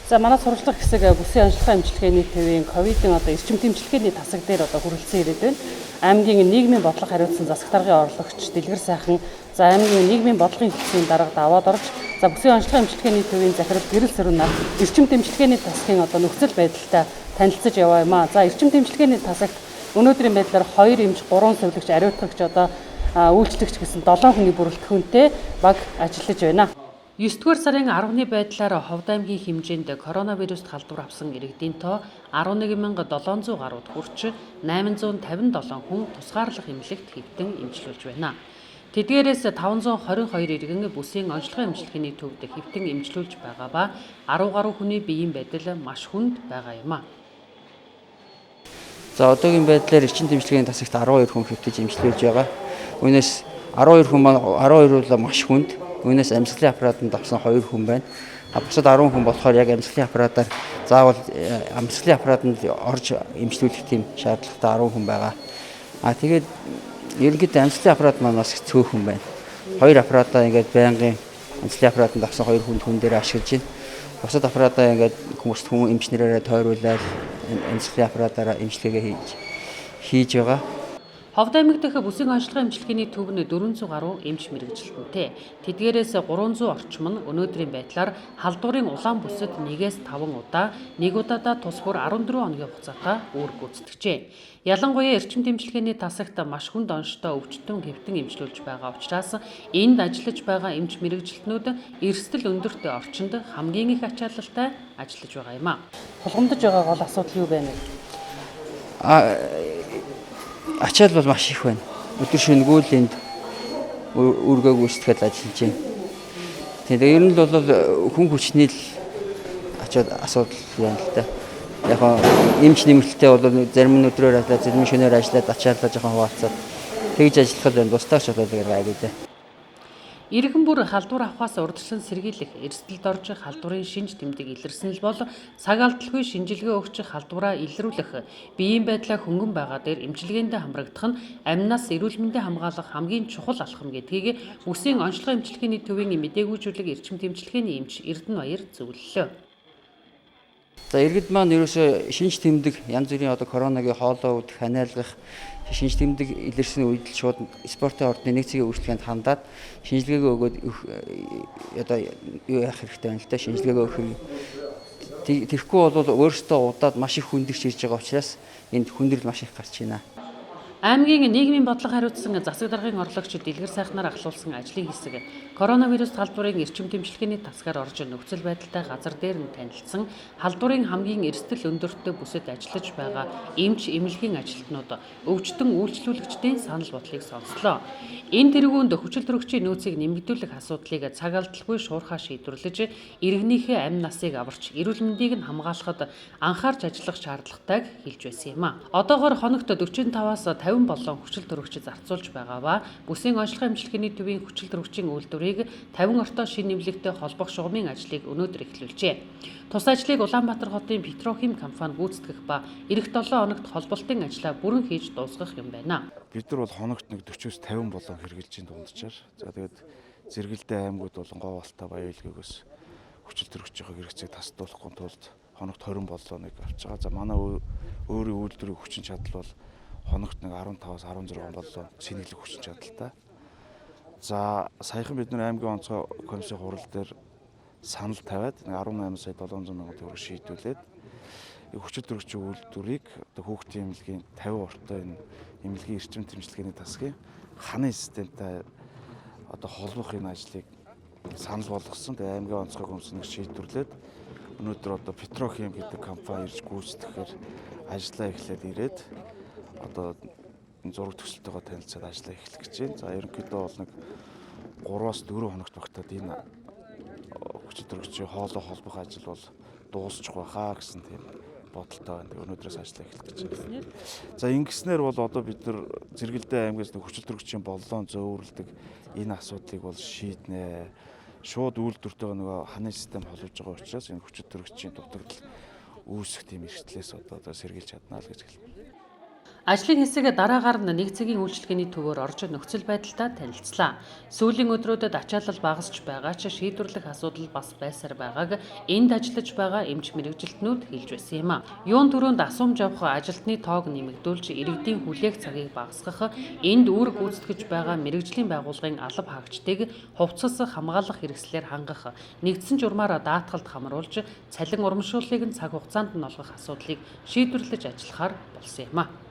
За манай сурвалжлах хэсэг бүсийн онцлогын эмчилгээний төвийн ковидын эрчим тэмчилгээний тасаг дээр хүрэлцэн ирээд байна. Аймгийн нийгмийн бодлого хариуцсан засаг даргын орлогч Дэлгэр сайхан за аймгийн нийгмийн бодлогын хэлтсийн дарга даваад орж за бүсийн онцлогын эмчилгээний төвийн захирал Гэрэл Сөрөн нар эрчим тэмчилгээний тасгийн нөхцөл байдалтай танилцаж яваа юм аа. За эрчим тэмчилгээний тасагт өнөөдрийн байдлаар 2 эмч, 3 сувилагч, ариутгагч үйлчлэгч гэсэн 7 хүний бүрэлдэхүүнтэй баг ажиллаж байна. 9-р сарын 10-ны байдлаар Ховд аймгийн хэмжээнд коронавируст халдвар авсан иргэдийн тоо 11700 гаруйд хүрч 857 хүн тусгаарлах эмнэлэгт хэвтэн эмчилүүлж байна. Тэдгээрээс 522 иргэн бүсийн онцлогын эмчилгээний төвд хэвтэн эмчилүүлж байгаа ба 10 гаруй хүний биеийн байдал маш хүнд байгаа юм а. За одоогийн байдлаар эрчим тэмчилгээний тасагт 12 хүн хэвтэж эмчилүүлж байгаа. Үүнээс 12 хүн маань 12 бол маш хүнд. Үүнээс амьсгалын аппаратанд авсан 2 хүн байна. Бусад 10 хүн болохоор яг амьсгалын аппаратаар заавал амьсгалын аппаратанд орж эмчлүүлэх тийм шаардлагатай 10 хүн байгаа. Тэгээд ерөнхийдөө амьсгалын аппарат маань бас цөөхөн байна. 2 аппаратаа ингээд байнгын амьсгалын аппаратанд авсан 2 хүн дээр ашиглаж байна. Бусад аппаратаа ингээд хүн эмчнэрээрээ тойруулаад амьсгалын аппаратаараа эмчилгээгээ хийж байгаа. Ховд аймаг дэх бүсийн онцлогын эмчилгээний төв нь 400 гаруй эмч мэргэжилтэнтэй. Тэдгээрээс 300 орчим нь өнөөдрийн байдлаар халдварын улаан бүсэд 1-5 удаа, нэг удаадаа тус бүр 14 хоногийн хугацаатай үүрэг гүйцэтгэжээ. Ялангуяа эрчим тэмчилгээний тасагт маш хүнд онцтой өвчтөн хэвтэн эмчилүүлж байгаа учраас энд ажиллаж байгаа эмч мэргэжилтнүүд эрсдэл өндөрт орчинд хамгийн их ачаалалтай ажиллаж байгаа юм а. Тулгамдж байгаа гол асуудал юу байна вэ? Ачаал бол маш их байна. Өдөр шөнөгүй л энд үүргээ гүйцэтгэхэд ажиллаж байна. Тэгээд ер нь бол хүн хүчний л асуудал байна л да. Яг эмч нэмэлттэй бол зарим нь өдрөөр ажиллаад, зарим нь шөнөөр ажиллаад ачаалаа жоохон хуваалцаад тэгж ажиллах л байна. Бусдаар ч болоо айгүй дээ. Иргэн бүр халдвар авахаас урдчлан сэргийлэх, эрсдэлд орж халдварын шинж тэмдэг илэрсэн л бол цаг алдалгүй шинжилгээ өгч халдвараа илрүүлэх, биеийн байдлаа хөнгөн байгаа дээр эмчилгээндээ хамрагдах нь амнаас эрүүл мэндийг хамгаалах хамгийн чухал алхам гэдгийг бүсийн онцлогын эмчилгээний төвийн мэдээгүйжүүлэг эрчим тэмчилгээний эмч Эрдэнэбаяр зөвлөлөө. За иргэд маань ерөөсөө шинж тэмдэг янз бүрийн коронагийн хоолой уудах, ханиалгах шинж тэмдэг илэрсэн үед л шууд спортын ордны нэг цагийн үйлчлэгэнд хандаад шинжилгээгээ өгөөд юу яах хэрэгтэй байна л да. Шинжилгээгээ өгөх. Тэгэхгүй бол өөрсдөө удаад маш их хүндэрч ирж байгаа учраас энд хүндрэл маш их гарч байна. Аймгийн нийгмийн бодлого хариуцсан засаг даргын орлогч Дэлгэр сайхнаар ахлуулсан ажлын хэсэг коронавирус халдварын эрчим тэмчилгээний тасгаар орж нөхцөл байдалтай газар дээр нь танилцсан халдварын хамгийн эрсдэл өндөртэй бүсэд ажиллаж байгаа эмч эмнэлгийн ажилтнууд өвчтөн үйлчлүүлэгчдийн санал бодлыг сонслоо. Энэ тэргуунд хүчил төрөгчийн нөөцийг нэмэгдүүлэх асуудлыг цаг алдалгүй шуурхаа шийдвэрлэж иргэнийхээ амь насыг аварч эрүүл мэндийг нь хамгаалахад анхаарч ажиллах шаардлагатайг хэлж байсан юм а. Одоогоор хоногт 45-аас 50 болон хүчил төрөгч зарцуулж байгаа ба бүсийн онцлогын эмчилгээний төвийн хүчил төрөгчийн үйлдвэрийг 50 ортой шин нэмлэгтэй холбох шугамын ажлыг өнөөдөр эхлүүлжээ. Тус ажлыг Улаанбаатар хотын Петрохим компани гүйцэтгэх ба эх 7 хоногт холболтын ажлаа бүрэн хийж дуусгах юм байна. Бид нар бол хоногт 40-50 болон хэрэгжилжийн дунджаар. За тэгээд зэрэгэлдээ аймагуд болон Говьалтай, Баян-Илгээгөөс хүчил төрөгчийн хэрэгцээг тасдуулахгүй тулд хоногт 20 боллооныг авч байгаа. За манай өөрийн үйлдвэрийн хүчин чадал бол хоногт 15-аас 16 боллоо сэнэглэх хүчин чадалтай. За саяхан бид нар аймгийн онцгой комиссийн хурал дээр санал тавиад 18 сая 700 мянган төгрөг шийдвүүлээд хүчил төрөгчийн үйлдвэрийг хүүхдийн эмнэлгийн 50 ортой энэ эмнэлгийн эрчим тэмчилгээний тасгийн ханын системтэй холбох энэ ажлыг санал болгосон. Тэгээ аймгийн онцгой комиссийн шийдвэрлээд өнөөдөр Петрохим гэдэг компани ирж гүйцэтгэхээр ажиллаа эхлээд ирээд зураг төсөлтөйгөө танилцаад ажиллаа эхлэх гэж байна. За ерөнхийдөө бол 3-аас 4 хоногт багтаад энэ хүчил төрөгчийн хоолой холбох ажил бол дуусчих байхаа гэсэн тийм бодолтой байна. Өнөөдрөөс ажиллаа эхлэх гэж байна. За ингэснээр бол бид нар зэрэгэлдээ аймгаас хүчил төрөгчийн боллоон зөөвөрлөдөг энэ асуудлыг бол шийднэ. Шууд үйлдвэртэйгээ ханын систем холбож байгаа учраас энэ хүчил төрөгчийн дутагдал үүсэх тийм эрсдлээс сэргийлж чадна л гэж хэлнэ. Ажлын хэсэг дараагаар нь нэг цагийн үйлчилгээний төвөөр орж нөхцөл байдалтай танилцлаа. Сүүлийн өдрүүдэд ачаалал багасч байгаа ч шийдвэрлэх асуудал бас байсаар байгааг энд ажиллаж байгаа эмч мэрэгжилтнүүд хэлж байсан юм а. Юун төрөнд асуумж авах ажилтны тоог нэмэгдүүлж иргэдийн хүлээх цагийг багасгах, энд үүрэг гүйцэтгэж байгаа мэрэгжлийн байгууллагын алба хаагчдыг хувцас хамгаалах хэрэгслээр хангах, нэгдсэн журмаар даатгалд хамруулж цалин урамшууллыг нь цаг хугацаанд нь олгох асуудлыг шийдвэрлэж ажиллахаар болсон юм а.